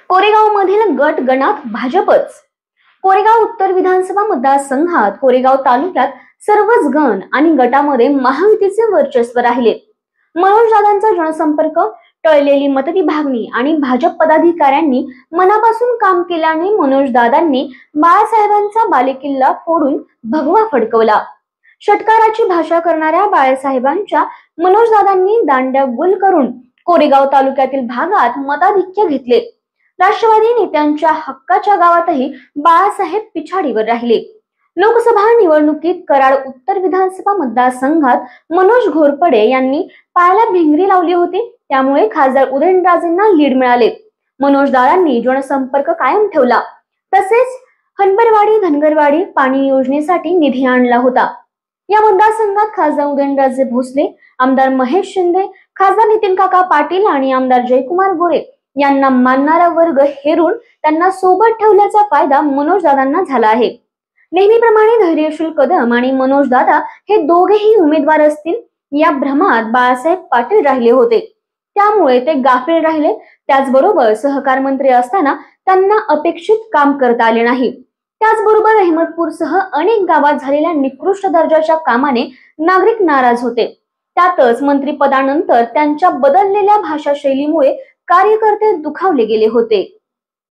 कोरेगाव मधील गट गणात भाजपच। कोरेगाव उत्तर विधानसभा मतदारसंघात कोरेगाव तालुक्यात सर्वच गण आणि गटामध्ये महायुतीचे वर्चस्व राहिले। मनोज दादांचा जनसंपर्क, टळलेली मतविभागणी आणि भाजप पदाधिकाऱ्यांनी मनापासून काम केल्याने मनोज दादांनी बाळासाहेबांचा बालेकिल्ला फोडून भगवा फडकवला। षटकाराची भाषा करणाऱ्या बाळासाहेबांच्या मनोज दादांनी दांड्या गुल करून कोरेगाव तालुक्यातील भागात मताधिक्य घेतले। राष्ट्रवादी नेत्यांच्या हक्काच्या गावातही बाळासाहेब पिछाडीवर राहिले। लोकसभा निवडणुकीत कराड उत्तर विधानसभा मतदारसंघात मनोज घोरपडे यांनी पायाला भिंगरी लावली होती, त्यामुळे खासदार उदयनराजेंना लीड मिळाले। मनोज दादांनी जनसंपर्क कायम ठेवला, तसेच हनबरवाडी धनगरवाडी पाणी योजनेसाठी निधी आणला होता। या मतदारसंघात खासदार उदयनराजे भोसले, आमदार महेश शिंदे, खासदार नितीन काका पाटील आणि आमदार जयकुमार गोरे यांना मानणारा वर्ग हेरून त्यांना सोबत ठेवल्याचा फायदा मनोज दादांना झाला आहे। नेहमीप्रमाणे धैर्यशील कदम आणि मनोज दादा हे दोघेही उमेदवार असतील या भ्रमात बाळासाहेब पाटील राहिले होते, त्यामुळे ते गाफील राहिले। त्याचबरोबर सहकार मंत्री असताना त्यांना अपेक्षित काम करता आले नाही। त्याचबरोबर अहमदपूरसह अनेक गावात झालेल्या निकृष्ट दर्जाच्या कामाने नागरिक नाराज होते। त्यातच मंत्रिपदानंतर त्यांच्या बदललेल्या भाषा शैलीमुळे कार्यकर्ते दुखावले गेले होते।